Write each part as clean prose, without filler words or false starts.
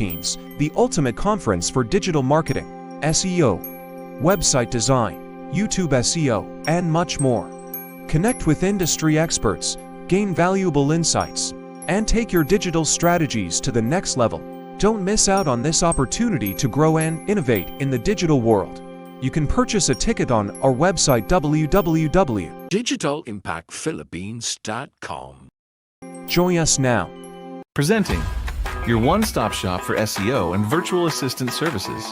Philippines, the ultimate conference for digital marketing, SEO, website design, YouTube SEO, and much more. Connect with industry experts, gain valuable insights, and take your digital strategies to the next level. Don't miss out on this opportunity to grow and innovate in the digital world. You can purchase a ticket on our website www.digitalimpactphilippines.com. Join us now. Presenting your one-stop shop for SEO and virtual assistant services.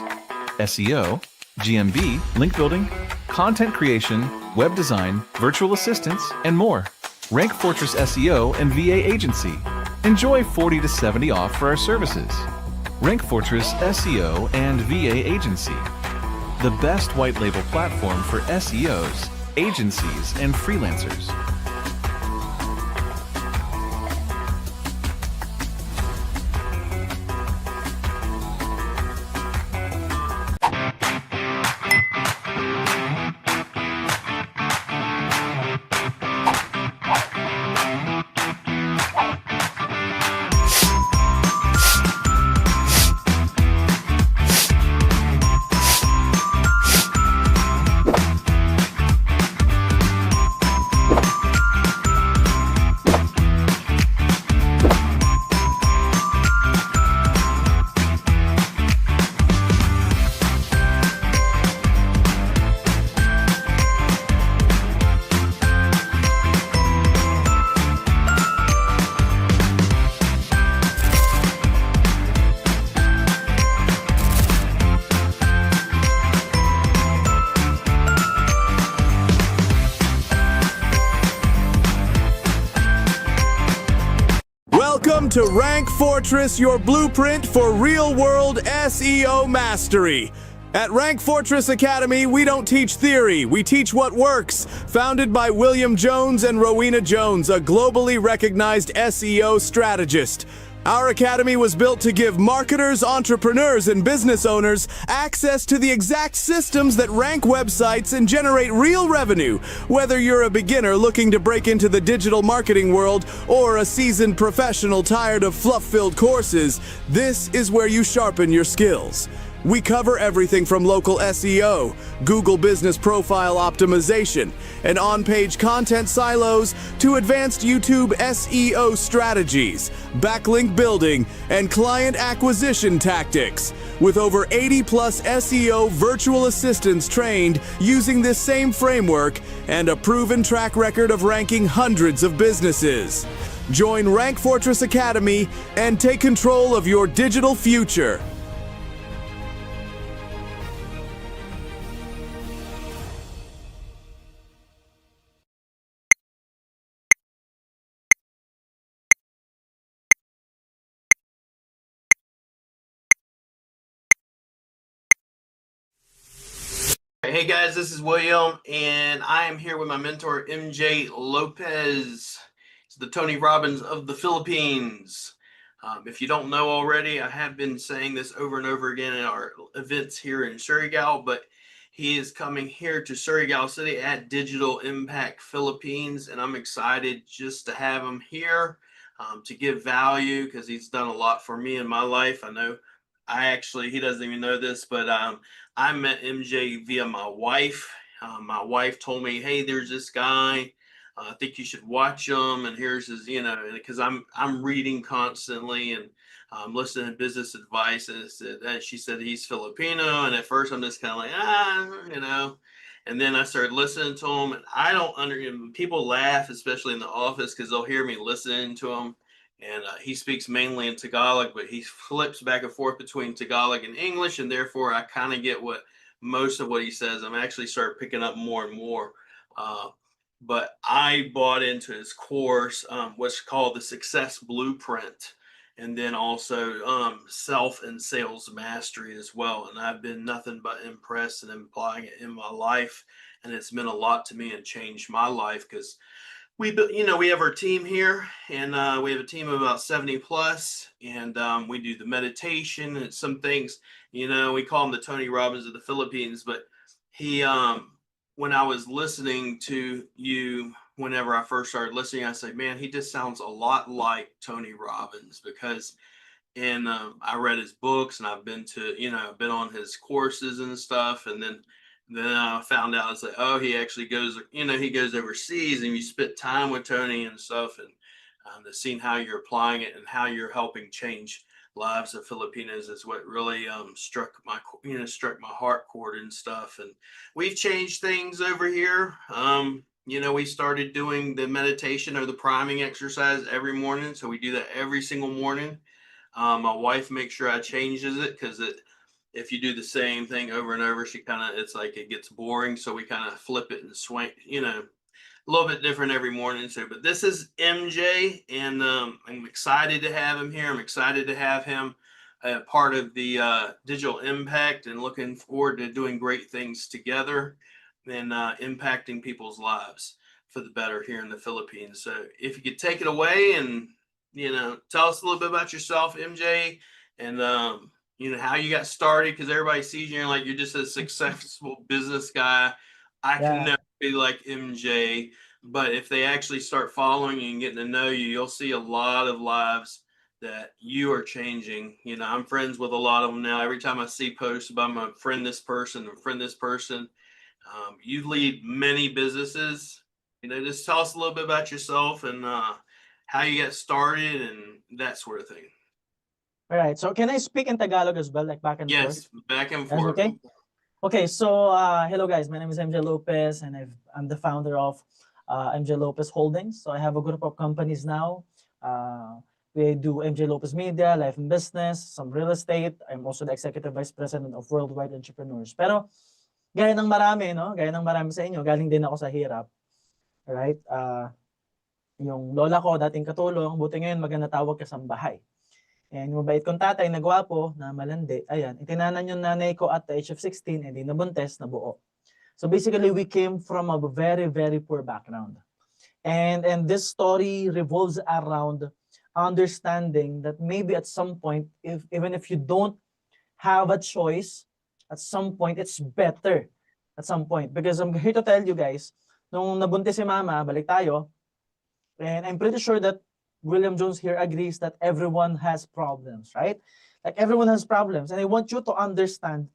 SEO, GMB, link building, content creation, web design, virtual assistants, and more. Rank Fortress SEO and VA Agency. Enjoy 40 to 70 off for our services. Rank Fortress SEO and VA Agency. The best white label platform for SEOs, agencies, and freelancers. Welcome to Rank Fortress, your blueprint for real-world SEO mastery. At Rank Fortress Academy, we don't teach theory, we teach what works. Founded by William Jones and Rowena Jones, a globally recognized SEO strategist. Our academy was built to give marketers, entrepreneurs, and business owners access to the exact systems that rank websites and generate real revenue. Whether you're a beginner looking to break into the digital marketing world or a seasoned professional tired of fluff-filled courses, this is where you sharpen your skills. We cover everything from local SEO, Google Business Profile optimization, and on-page content silos to advanced YouTube SEO strategies, backlink building, and client acquisition tactics. With over 80-plus SEO virtual assistants trained using this same framework and a proven track record of ranking hundreds of businesses. Join Rank Fortress Academy and take control of your digital future. Hey guys, this is William, and I am here with my mentor, MJ Lopez. He's the Tony Robbins of the Philippines. If you don't know already, I have been saying this over and over again in our events here in Surigao, but he is coming here to Surigao City at Digital Impact Philippines, and I'm excited just to have him here to give value because he's done a lot for me in my life. I know he doesn't even know this, but I met MJ via my wife. My wife told me, hey, there's this guy. I think you should watch him. And here's his, because I'm reading constantly and listening to business advice. And she said he's Filipino. And at first I'm just kind of like, And then I started listening to him. And I don't understand. People laugh, especially in the office, because they'll hear me listening to him. And he speaks mainly in Tagalog, but he flips back and forth between Tagalog and English, and therefore I kind of get most of what he says. I'm actually started picking up more and more. But I bought into his course, what's called the Success Blueprint, and then also self and sales mastery as well. And I've been nothing but impressed and applying it in my life, and it's meant a lot to me and changed my life because we have our team here, and we have a team of about 70 plus, and we do the meditation and some things, we call him the Tony Robbins of the Philippines, but he, when I was listening to you, whenever I first started listening, I said, man, he just sounds a lot like Tony Robbins, because and I read his books, and I've been to, been on his courses and stuff, and then I found out it's like, oh, he actually goes, he goes overseas, and you spent time with Tony and stuff, and seeing how you're applying it and how you're helping change lives of Filipinos is what really struck my heart chord and stuff. And we've changed things over here. We started doing the meditation or the priming exercise every morning, so we do that every single morning. My wife makes sure I changes it because if you do the same thing over and over, it's like it gets boring. So we kind of flip it and swing, a little bit different every morning. So, but this is MJ, and I'm excited to have him here. I'm excited to have him part of the Digital Impact, and looking forward to doing great things together and impacting people's lives for the better here in the Philippines. So if you could take it away and, tell us a little bit about yourself, MJ, and, how you got started, because everybody sees you and like, you're just a successful business guy. I can never be like MJ, but if they actually start following you and getting to know you, you'll see a lot of lives that you are changing. I'm friends with a lot of them now. Every time I see posts about my friend this person, you lead many businesses. Just tell us a little bit about yourself and how you got started and that sort of thing. All right. So can I speak in Tagalog as well, like back and forth? Yes, back and That's forth. okay. Okay, so hello guys, my name is MJ Lopez, and I'm the founder of MJ Lopez Holdings. So I have a group of companies now. We do MJ Lopez Media, Life and Business, some real estate. I'm also the Executive Vice President of Worldwide Entrepreneurs. Pero gaya ng marami, no? Gaya ng marami sa inyo, galing din ako sa hirap. Right? Yung lola ko, dating katulong, buti ngayon maganda tawag kasambahay. And mabait kong tatay na gwapo, na malandi, ayan, itinanan yung nanay ko at the age of 16, and di nabuntes, nabuo. So basically, we came from a very, very poor background. And this story revolves around understanding that maybe at some point, even if you don't have a choice, at some point, it's better at some point. Because I'm here to tell you guys, nung nabuntis si mama, balik tayo, and I'm pretty sure that William Jones here agrees that everyone has problems, right? Like everyone has problems. And I want you to understand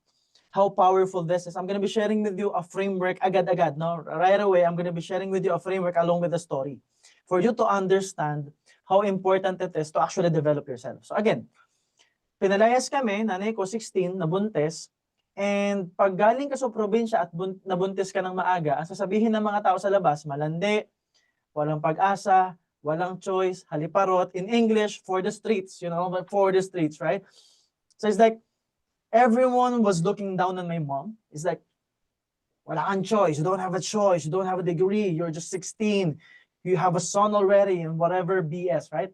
how powerful this is. I'm going to be sharing with you a framework agad-agad. No? Right away, I'm going to be sharing with you a framework along with the story for you to understand how important it is to actually develop yourself. So again, pinalayas kami, nanay ko 16, nabuntis, and pag galing ka sa probinsya at nabuntis ka ng maaga, ang sasabihin ng mga tao sa labas, malandi, walang pag-asa, walang choice, haliparot, in English, for the streets, for the streets, right? So it's like, everyone was looking down on my mom. It's like, wala kang choice, you don't have a choice, you don't have a degree, you're just 16, you have a son already, and whatever BS, right?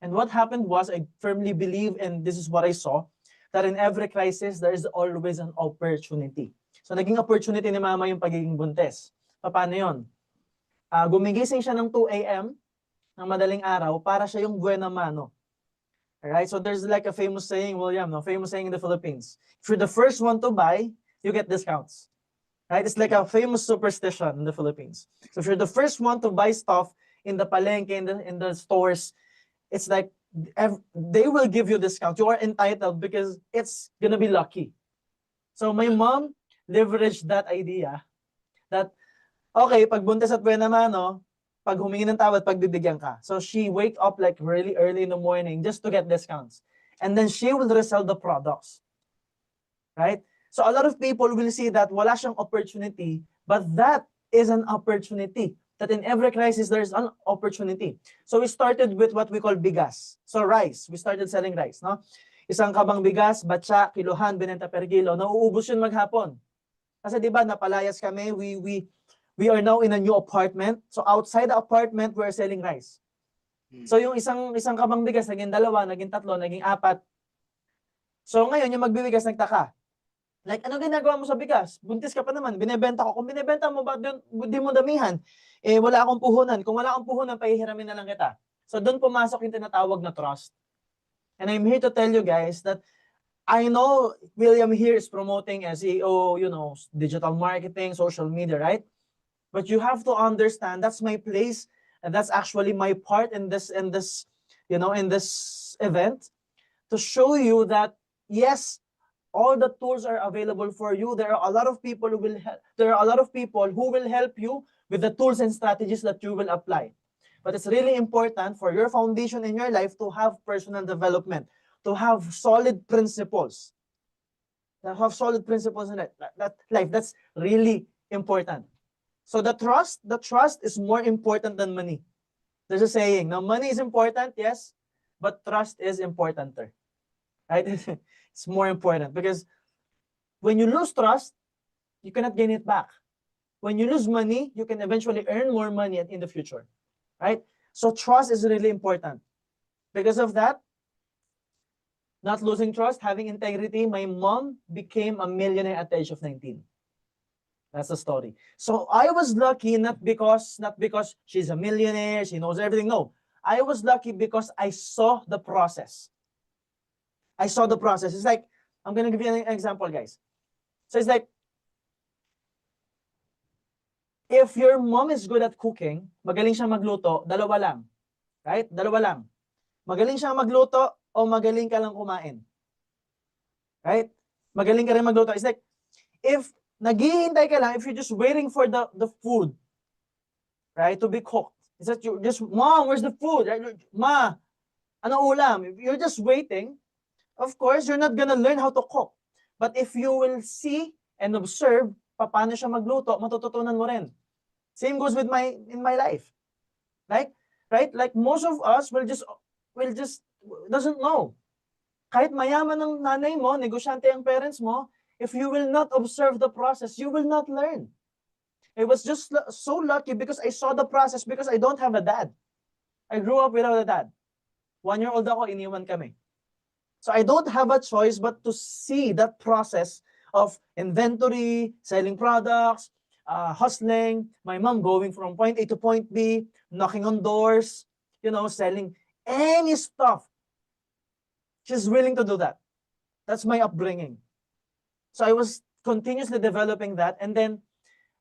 And what happened was, I firmly believe, and this is what I saw, that in every crisis, there is always an opportunity. So naging opportunity ni mama yung pagiging buntis. Paano yun? Gumigising siya ng 2 a.m. ng madaling araw para siya yung buena mano. Alright, so there's like a famous saying, William, famous saying in the Philippines. If you're the first one to buy, you get discounts. Right? It's like a famous superstition in the Philippines. So if you're the first one to buy stuff in the palengke, in the stores, it's like they will give you discount. You are entitled because it's gonna be lucky. So my mom leveraged that idea that okay, pag buntis at buena mano, pag humingi ng tawad, pagbibigyan ka. So she wake up like really early in the morning just to get discounts. And then she will resell the products. Right? So a lot of people will see that wala siyang opportunity, but that is an opportunity. That in every crisis, there's an opportunity. So we started with what we call bigas. So rice. We started selling rice. No? Isang kabang bigas, batsa, kilohan, binenta per kilo. Nauubos yun maghapon. Kasi di ba, napalayas kami, we are now in a new apartment. So outside the apartment, we're selling rice. So yung isang kabang bigas, naging 2, naging 3, naging 4. So ngayon, yung magbibigas, nagtaka. Like, ano ginagawa mo sa bigas? Buntis ka pa naman, binebenta ko. Kung binebenta mo, bakit di mo damihan? Wala akong puhunan. Kung wala akong puhunan, pahihiramin na lang kita. So doon pumasok yung tinatawag na trust. And I'm here to tell you guys that I know William here is promoting SEO, digital marketing, social media, right? But you have to understand that's my place, and that's actually my part in this event. to show you that, yes, all the tools are available for you. There are a lot of people who will help you with the tools and strategies that you will apply. But it's really important for your foundation in your life to have personal development, to have solid principles. To have solid principles in that life. That's really important. So the trust is more important than money. There's a saying, now money is important, yes, but trust is importanter. Right? It's more important because when you lose trust, you cannot gain it back. When you lose money, you can eventually earn more money in the future. Right? So trust is really important. Because of that, not losing trust, having integrity, my mom became a millionaire at the age of 19. That's the story. So I was lucky not because she's a millionaire, she knows everything. No, I was lucky because I saw the process. I saw the process. It's like, I'm going to give you an example, guys. So it's like, if your mom is good at cooking, magaling siya magluto, dalawa lang. Right? Dalawa lang. Magaling siya magluto o magaling ka lang kumain. Right? Magaling ka rin magluto. It's like, if naghihintay ka lang, if you're just waiting for the food, right, to be cooked. It's that you just, Mom, where's the food? Right? Ma, ano ulam? If you're just waiting, of course, you're not gonna learn how to cook. But if you will see and observe paano siya magluto, matututunan mo rin. Same goes with in my life. Like, right? Like most of us will just doesn't know. Kahit mayaman ng nanay mo, negosyante ang parents mo, if you will not observe the process, you will not learn. I was just so lucky because I saw the process because I don't have a dad. I grew up without a dad. 1-year-old ako, iniwan kami. So I don't have a choice but to see that process of inventory, selling products, hustling, my mom going from point A to point B, knocking on doors, selling any stuff. She's willing to do that. That's my upbringing. So I was continuously developing that. And then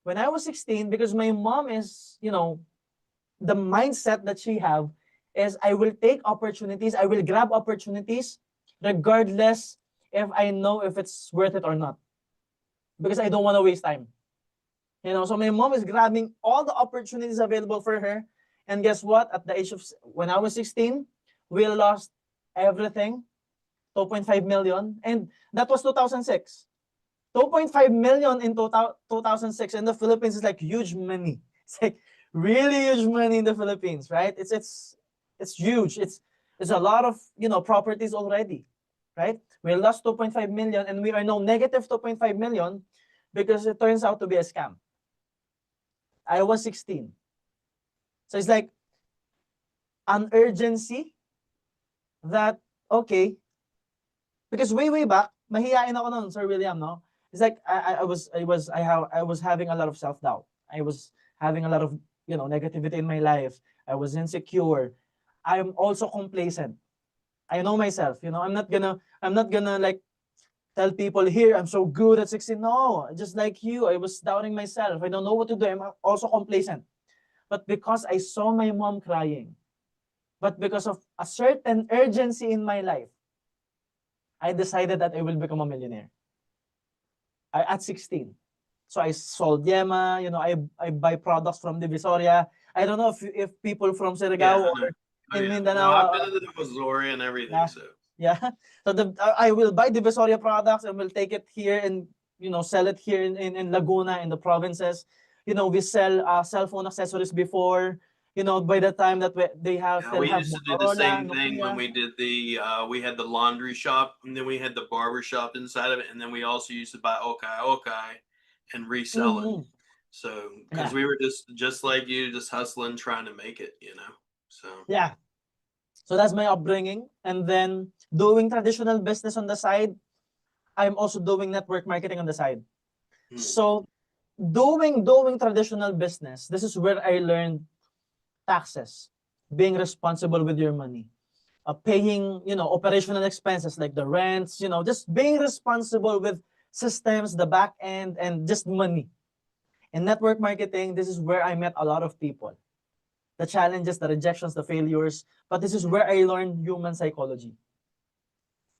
when I was 16, because my mom is, the mindset that she have is I will take opportunities, I will grab opportunities, regardless if I know if it's worth it or not. Because I don't want to waste time. So my mom is grabbing all the opportunities available for her. And guess what? At the age of, when I was 16, we lost everything, 2.5 million. And that was 2006. 2.5 million in 2006 in the Philippines is like huge money. It's like really huge money in the Philippines, right? It's huge. It's a lot of, properties already, right? We lost 2.5 million and we are now negative 2.5 million because it turns out to be a scam. I was 16. So it's like an urgency that, okay, because way back, mahihain ako noon, Sir William, no? It's like I was having a lot of self-doubt. I was having a lot of, negativity in my life. I was insecure. I'm also complacent. I know myself, I'm not gonna like tell people here I'm so good at 16. No, just like you, I was doubting myself. I don't know what to do. I'm also complacent. But because I saw my mom crying, but because of a certain urgency in my life, I decided that I will become a millionaire. At 16. So I sold Yema, I buy products from Divisoria. I don't know if people from Surigao or in Mindanao. No, I've been to the Divisoria and everything, yeah. so. Yeah. So I will buy Divisoria products and will take it here and, sell it here in Laguna, in the provinces. We sell cell phone accessories before, by the time that they have. Yeah, we used to do the same thing Nokia. when we did we had the laundry shop and then we had the barber shop inside of it. And then we also used to buy Okai and resell it. So, because we were just like you, just hustling, trying to make it, so. Yeah. So that's my upbringing. And then doing traditional business on the side, I'm also doing network marketing on the side. So doing traditional business, this is where I learned taxes, being responsible with your money, paying, operational expenses like the rents, just being responsible with systems, the back end, and just money. In network marketing, this is where I met a lot of people. The challenges, the rejections, the failures, but this is where I learned human psychology.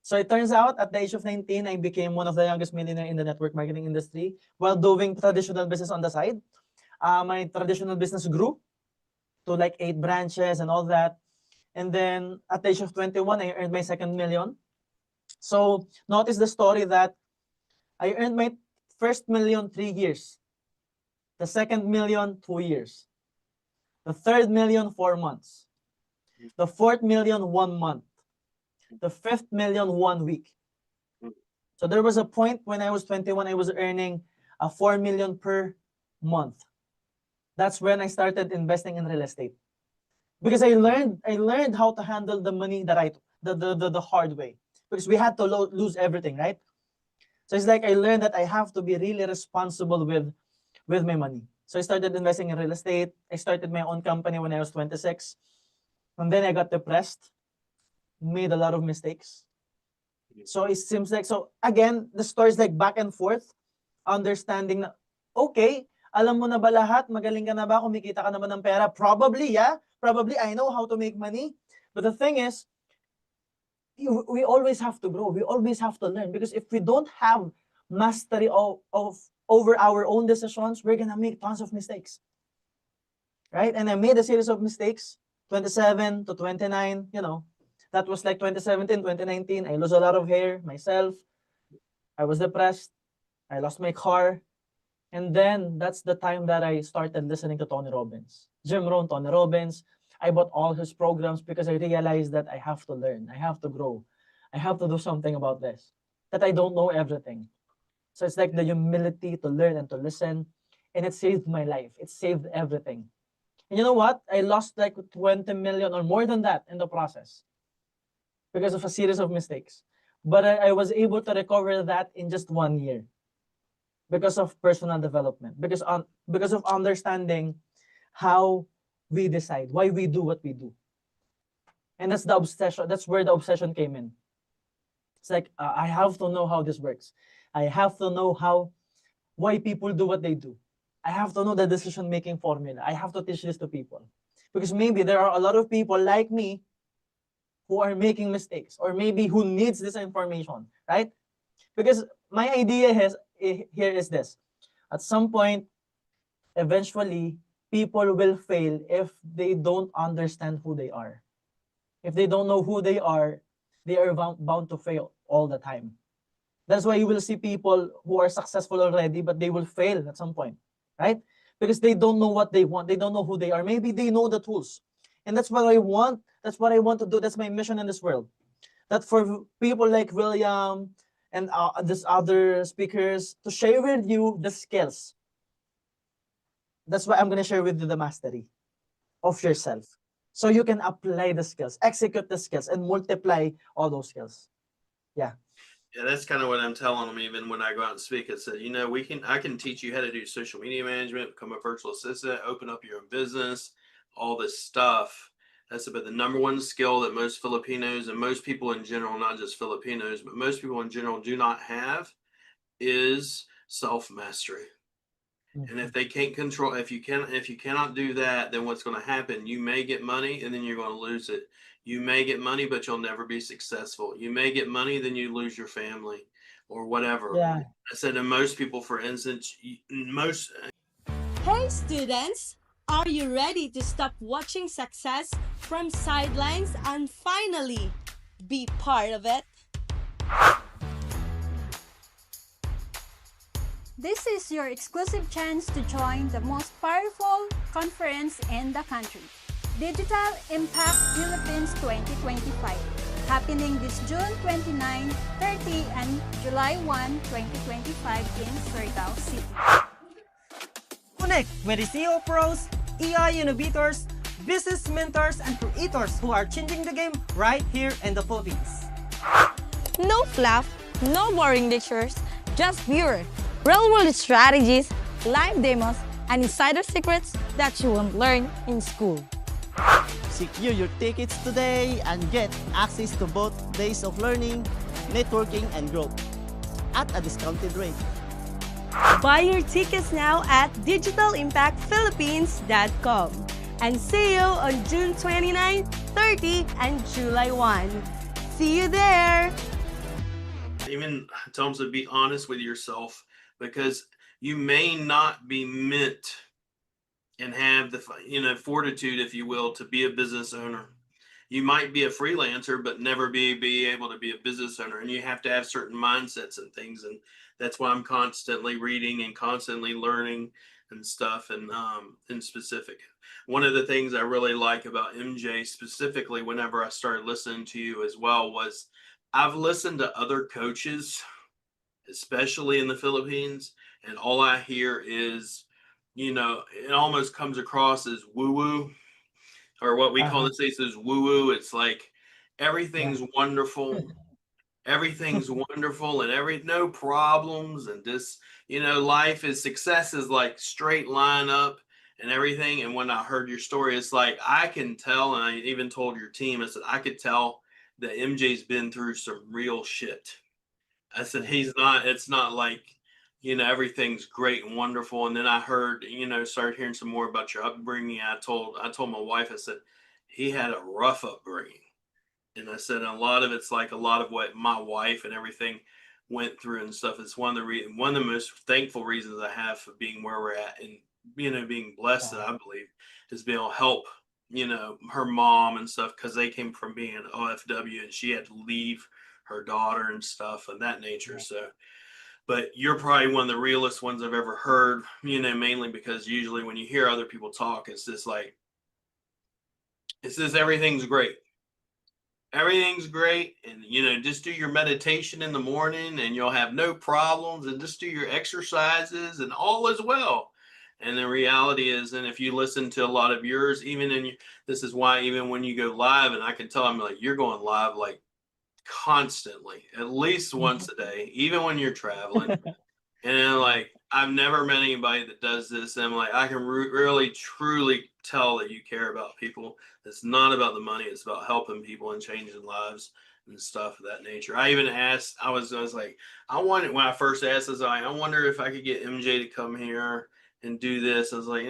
So it turns out at the age of 19, I became one of the youngest millionaire in the network marketing industry while doing traditional business on the side. My traditional business grew to like 8 branches and all that. And then at the age of 21, I earned my second million. So notice the story that I earned my first million 3 years, the second million 2 years, the third million 4 months, the fourth million 1 month, the fifth million 1 week. So there was a point when I was 21, I was earning 4 million per month. That's when I started investing in real estate. Because I learned how to handle the money that the hard way. Because we had to lose everything, right? So it's like I learned that I have to be really responsible with my money. So I started investing in real estate. I started my own company when I was 26. And then I got depressed, made a lot of mistakes. So it seems like, so again, the story is like back and forth, understanding na, okay, alam mo na ba lahat? Magaling ka na ba? Kumikita ka naman ng pera? Probably, yeah. Probably, I know how to make money. But the thing is, we always have to grow. We always have to learn. Because if we don't have mastery over our own decisions, we're going to make tons of mistakes. Right? And I made a series of mistakes, 27 to 29, you know. That was like 2017, 2019. I lost a lot of hair myself. I was depressed. I lost my car. And then that's the time that I started listening to Tony Robbins. Jim Rohn, Tony Robbins. I bought all his programs because I realized that I have to learn. I have to grow. I have to do something about this. That I don't know everything. So it's like the humility to learn and to listen. And it saved my life. It saved everything. And you know what? I lost like 20 million or more than that in the process. Because of a series of mistakes. But I was able to recover that in just 1 year. Because of personal development. Because of understanding how we decide, why we do what we do. And that's the obsession. That's where the obsession came in. It's like, I have to know how this works. I have to know why people do what they do. I have to know the decision-making formula. I have to teach this to people. Because maybe there are a lot of people like me who are making mistakes, or maybe who needs this information, right? Because my idea here is this. At some point, eventually, people will fail if they don't understand who they are. If they don't know who they are bound to fail all the time. That's why you will see people who are successful already, but they will fail at some point, right? Because they don't know what they want. They don't know who they are. Maybe they know the tools. And that's what I want. That's what I want to do. That's my mission in this world. That for people like William and these other speakers to share with you the skills. That's why I'm going to share with you the mastery of yourself. So you can apply the skills, execute the skills, and multiply all those skills. Yeah. Yeah, that's kind of what I'm telling them. Even when I go out and speak, I said, you know, I can teach you how to do social media management, become a virtual assistant, open up your own business, all this stuff. That's about the number one skill that most Filipinos and most people in general, not just Filipinos, but most people in general do not have, is self-mastery. And if they can't control, if you cannot do that, then what's going to happen? You may get money and then you're going to lose it. You may get money, but you'll never be successful. You may get money, then you lose your family or whatever. Yeah. I said to most people, for instance, Hey students, are you ready to stop watching success from sidelines and finally be part of it? This is your exclusive chance to join the most powerful conference in the country, Digital Impact Philippines 2025, happening this June 29, 30, and July 1, 2025 in Surigao City. Connect with the CEO pros, AI innovators, business mentors, and creators who are changing the game right here in the Philippines. No fluff, no boring lectures, just pure real-world strategies, live demos, and insider secrets that you won't learn in school. Secure your tickets today and get access to both days of learning, networking, and growth at a discounted rate. Buy your tickets now at digitalimpactphilippines.com and see you on June 29, 30, and July 1. See you there! even tell them to be honest with yourself, because you may not be meant and have the fortitude, if you will, to be a business owner. You might be a freelancer, but never be able to be a business owner. And you have to have certain mindsets and things. And that's why I'm constantly reading and constantly learning and stuff. And in specific, one of the things I really like about MJ specifically, whenever I started listening to you as well, was I've listened to other coaches, especially in the Philippines, and all I hear is, it almost comes across as woo woo, or what we call Uh-huh. this these is woo woo. It's like Yeah. everything's wonderful, everything's wonderful, and no problems, and this, life is success is like straight line up and everything. And when I heard your story, it's like I can tell, and I even told your team, I said I could tell that MJ's been through some real shit. I said it's not like, everything's great and wonderful. And then I heard, started hearing some more about your upbringing. I told my wife, I said, he had a rough upbringing. And I said, a lot of it's like a lot of what my wife and everything went through and stuff. It's one of the most thankful reasons I have for being where we're at, and, being blessed, that I believe, is being able to help, her mom and stuff, because they came from being an OFW and she had to leave her daughter and stuff of that nature. So, but you're probably one of the realest ones I've ever heard, mainly because usually when you hear other people talk, it's just like, it says everything's great. Everything's great. And, just do your meditation in the morning and you'll have no problems, and just do your exercises and all is well. And the reality is, and if you listen to a lot of yours, this is why even when you go live, and I can tell, I'm like, you're going live like constantly, at least once a day, even when you're traveling. And then, like, I've never met anybody that does this. And I'm like, I can really, truly tell that you care about people. It's not about the money. It's about helping people and changing lives and stuff of that nature. I even asked, I was like, when I first asked, I wonder if I could get MJ to come here and do this. I was like,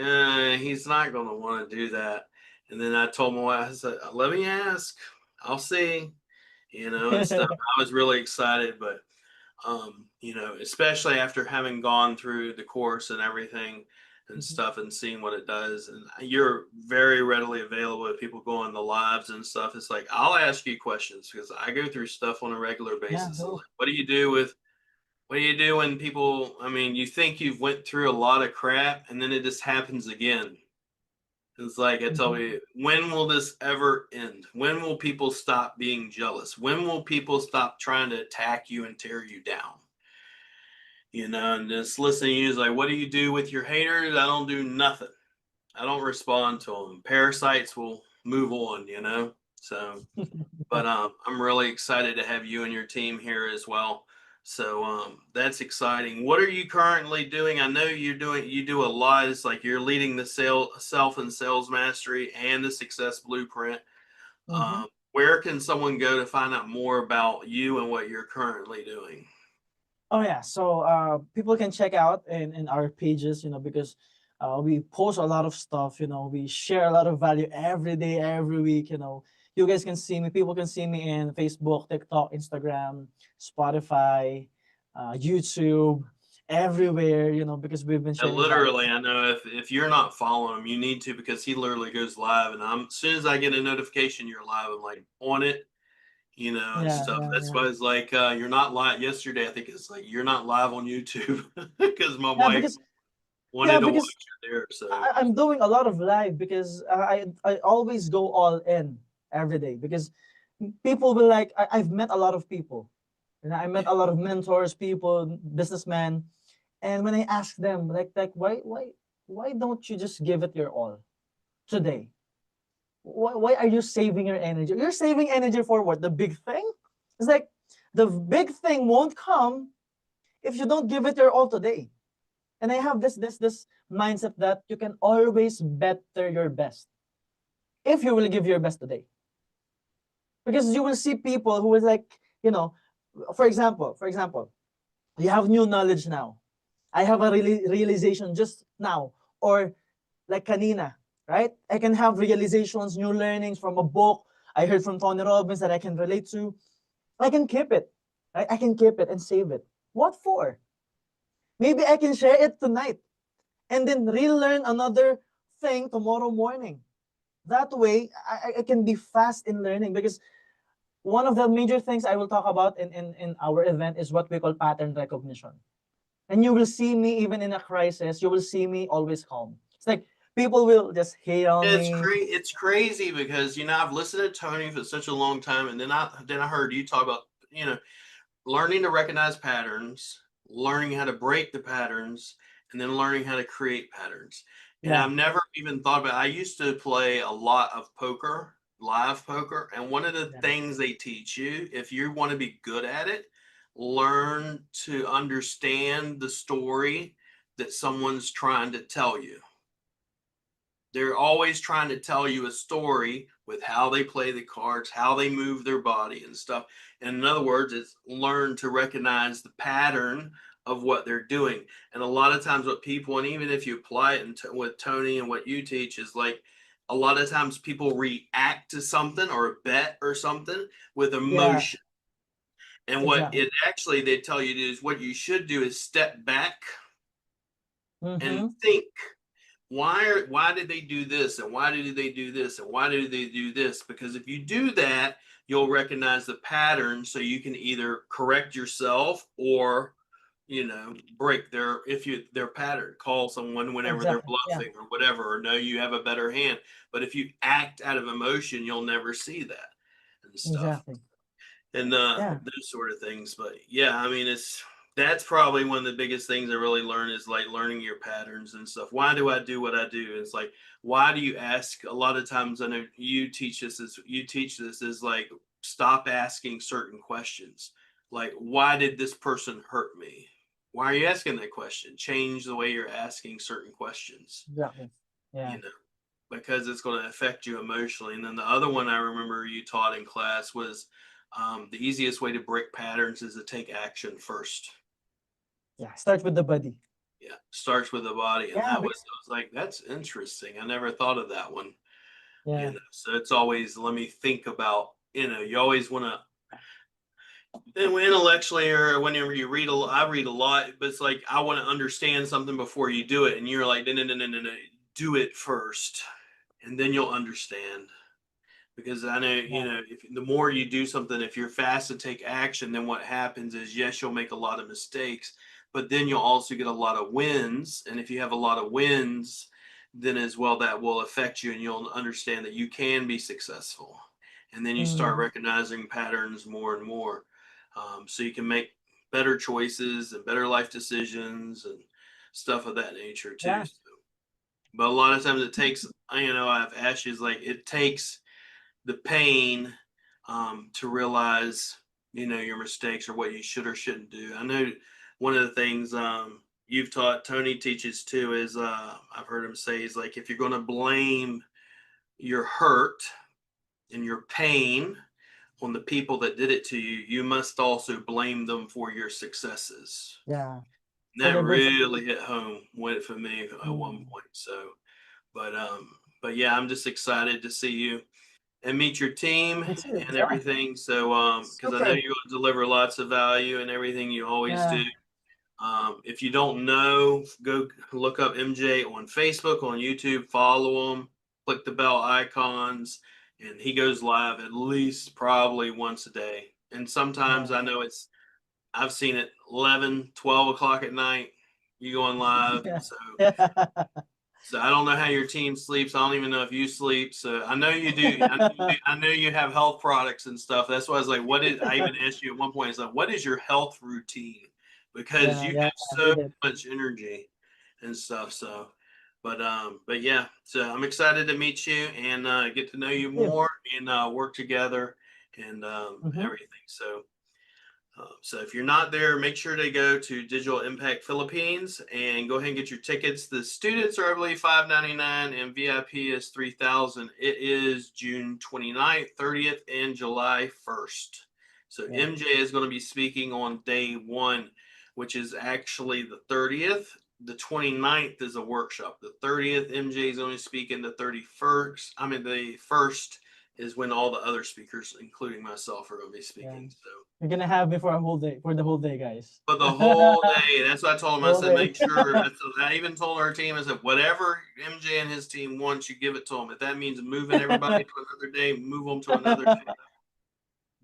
he's not going to want to do that. And then I told my wife, I said, let me ask. I'll see, and stuff. I was really excited, but especially after having gone through the course and everything and stuff, and seeing what it does. And you're very readily available if people go on the lives and stuff. It's like, I'll ask you questions because I go through stuff on a regular Yeah, basis. no. Like, what do you do when people, you think you've went through a lot of crap and then it just happens again? It's like, I tell you, when will this ever end? When will people stop being jealous? When will people stop trying to attack you and tear you down? And just listening to you is like, what do you do with your haters? I don't do nothing. I don't respond to them. Parasites will move on, So, but I'm really excited to have you and your team here as well. So that's exciting. What are you currently doing? I know you do a lot. It's like you're leading the self and sales mastery and the success blueprint. Mhm. Where can someone go to find out more about you and what you're currently doing? Oh yeah, so people can check out in our pages, because we post a lot of stuff. We share a lot of value every day, every week. You guys can see me. People can see me in Facebook, TikTok, Instagram, Spotify, YouTube, everywhere. Because we've been sharing value. Literally, I know if you're not following him, you need to, because he literally goes live, and as soon as I get a notification you're live, I'm like on it, and Yeah, stuff. yeah, That's yeah. why it's like, you're not live. Yesterday, I think it's like, you're not live on YouTube because my Yeah, wife because wanted to watch because you there. So I'm doing a lot of live because I always go all in every day because people will like I've met a lot of people, and I met a lot of mentors, people, businessmen, and when I ask them like why don't you just give it your all today? Why are you saving your energy? You're saving energy for what? The big thing? It's like the big thing won't come if you don't give it your all today. And I have this mindset that you can always better your best if you will give your best today. Because you will see people who is like, for example, you have new knowledge now. I have a realization just now, or like kanina, right? I can have realizations, new learnings from a book I heard from Tony Robbins that I can relate to. I can keep it. I can keep it and save it. What for? Maybe I can share it tonight and then relearn another thing tomorrow morning. That way, I can be fast in learning, because one of the major things I will talk about in our event is what we call pattern recognition. And you will see me, even in a crisis, you will see me always calm. It's like people will just hail me. It's crazy because I've listened to Tony for such a long time, and then I heard you talk about learning to recognize patterns, learning how to break the patterns, and then learning how to create patterns. And Yeah, I've never even thought about it. I used to play a lot of poker, live poker, and one of the yeah, things they teach you, if you want to be good at it, learn to understand the story that someone's trying to tell you. They're always trying to tell you a story with how they play the cards, how they move their body and stuff. And in other words, it's learn to recognize the pattern of what they're doing. And a lot of times what people, and even if you apply it with Tony and what you teach, is like a lot of times people react to something or a bet or something with yeah, emotion. And what exactly. it actually they tell you to do is what you should do is step back and Mm-hmm. think, why did they do this, and why did they do this, and why did they do this? Because if you do that, you'll recognize the pattern, so you can either correct yourself or break their pattern, call someone whenever they're Exactly. Yeah, bluffing or whatever, or know you have a better hand. But if you act out of emotion, you'll never see that and stuff, exactly. and Yeah. those sort of things. But yeah, I mean, that's probably one of the biggest things I really learn, is like learning your patterns and stuff. Why do I do what I do? It's like, why do you ask? A lot of times, I know you teach this is like, stop asking certain questions. Like, why did this person hurt me? Why are you asking that question? Change the way you're asking certain questions. Exactly. Yeah. You know, because it's going to affect you emotionally. And then the other one I remember you taught in class was, the easiest way to break patterns is to take action first. Yeah. Start with the body. Yeah, starts with the body, and Yeah. I was like, that's interesting. I never thought of that one. Yeah. So it's always, let me think about. You always want to, intellectually, or whenever you read I read a lot, but it's like, I want to understand something before you do it, and you're like, no, no, no, no, no, no, do it first, and then you'll understand. Because I know, Yeah. if the more you do something, if you're fast to take action, then what happens is, yes, you'll make a lot of mistakes, but then you'll also get a lot of wins. And if you have a lot of wins, then as well, that will affect you, and you'll understand that you can be successful. And then you start Mm-hmm. recognizing patterns more and more. So you can make better choices and better life decisions and stuff of that nature too. Yeah. But a lot of times it takes, I've asked you, like, it takes the pain, to realize, your mistakes or what you should or shouldn't do. I know one of the things, you've taught, Tony teaches too, is, I've heard him say, is like, if you're going to blame your hurt and your pain on the people that did it to you, you must also blame them for your successes. Yeah. And For that their good. really hit home for me at one Mm. point. So, but yeah, I'm just excited to see you and meet your team Me too. and Yeah. everything. So, because I know Super. you're going to deliver lots of value and everything you always Yeah. do. If you don't know, go look up MJ on Facebook, on YouTube, follow him, click the bell icons, and he goes live at least probably once a day. And sometimes Yeah. I know I've seen it 11, 12 o'clock at night. You going live. Yeah. So Yeah. so I don't know how your team sleeps. I don't even know if you sleep. So I know you do. I know you have health products and stuff. That's why I was like, I even asked you at one point, it's like, what is your health routine? Because Yeah. you Yeah. have so Did it. much energy and stuff. So, but yeah, so I'm excited to meet you and get to know you You. more and work together and Mm-hmm. everything. So if you're not there, make sure to go to Digital Impact Philippines and go ahead and get your tickets. The students are, I believe, $599 and VIP is $3,000. It is June 29th, 30th, and July 1st. So Yeah. MJ is going to be speaking on day one, which is actually the 30th. The 29th is a workshop. The 30th, MJ is only speaking the 31st. I mean, the 1st, is when all the other speakers, including myself, are going to be speaking. So You're gonna have me for a whole day, for the whole day, guys. for the whole day, that's what I told him. I Whole said, day. make sure. I even told our team, I said, whatever MJ and his team wants, you give it to them. If that means moving everybody to another day, move them to another day.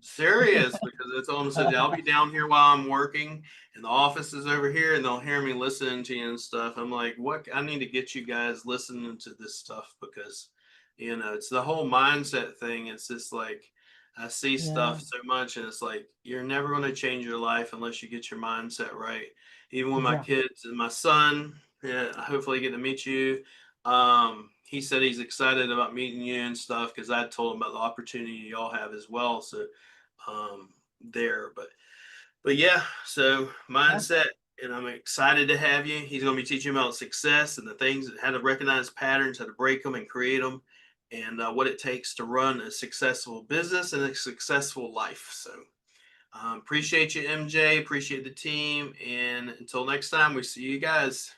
Serious, because I told them, I said, I'll be down here while I'm working, and the office is over here, and they'll hear me listening to you and stuff. I'm like, what? I need to get you guys listening to this stuff, because it's the whole mindset thing. It's just like I see stuff so much, and it's like you're never going to change your life unless you get your mindset right. Even with my kids and my son, hopefully get to meet you. He said he's excited about meeting you and stuff, because I told him about the opportunity y'all have as well. So but yeah, so mindset, and I'm excited to have you. He's going to be teaching about success and the things, how to recognize patterns, how to break them and create them, and what it takes to run a successful business and a successful life. So appreciate you, MJ. Appreciate the team. And until next time, we see you guys.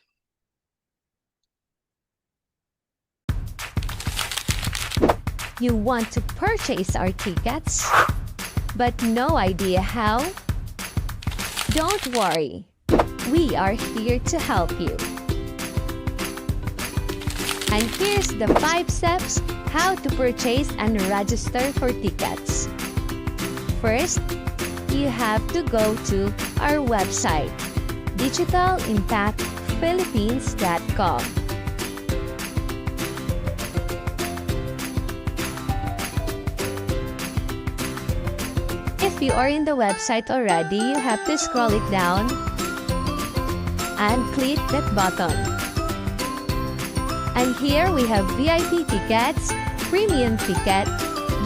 You want to purchase our tickets, but no idea how? Don't worry. We are here to help you. And here's the 5 steps how to purchase and register for tickets. First, you have to go to our website, digitalimpactphilippines.com. If you are in the website already, you have to scroll it down and click that button. And here we have VIP tickets, premium ticket,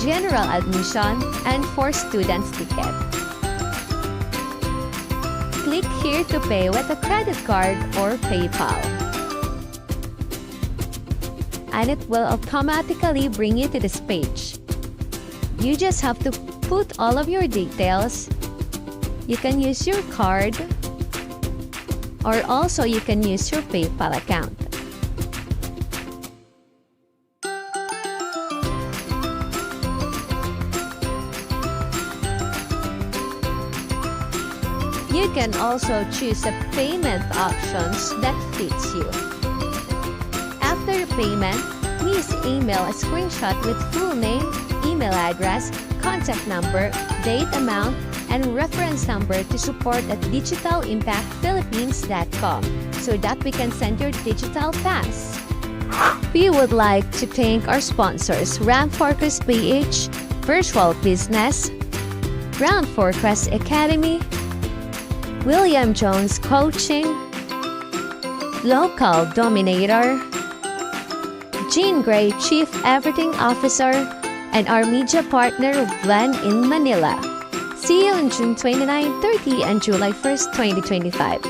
general admission, and for students ticket. Click here to pay with a credit card or PayPal. And it will automatically bring you to this page. You just have to put all of your details. You can use your card, or also you can use your PayPal account. You can also choose a payment options that fits you. After payment, please email a screenshot with full name, email address, contact number, date, amount, and reference number to support at digitalimpactphilippines.com so that we can send your digital pass. We would like to thank our sponsors, Ramp Focus PH, Virtual Business, Round Forecast Academy, William Jones Coaching, Local Dominator, Jean Gray Chief Everything Officer, and our media partner, Glenn in Manila. See you on June 29, 30, and July 1st, 2025.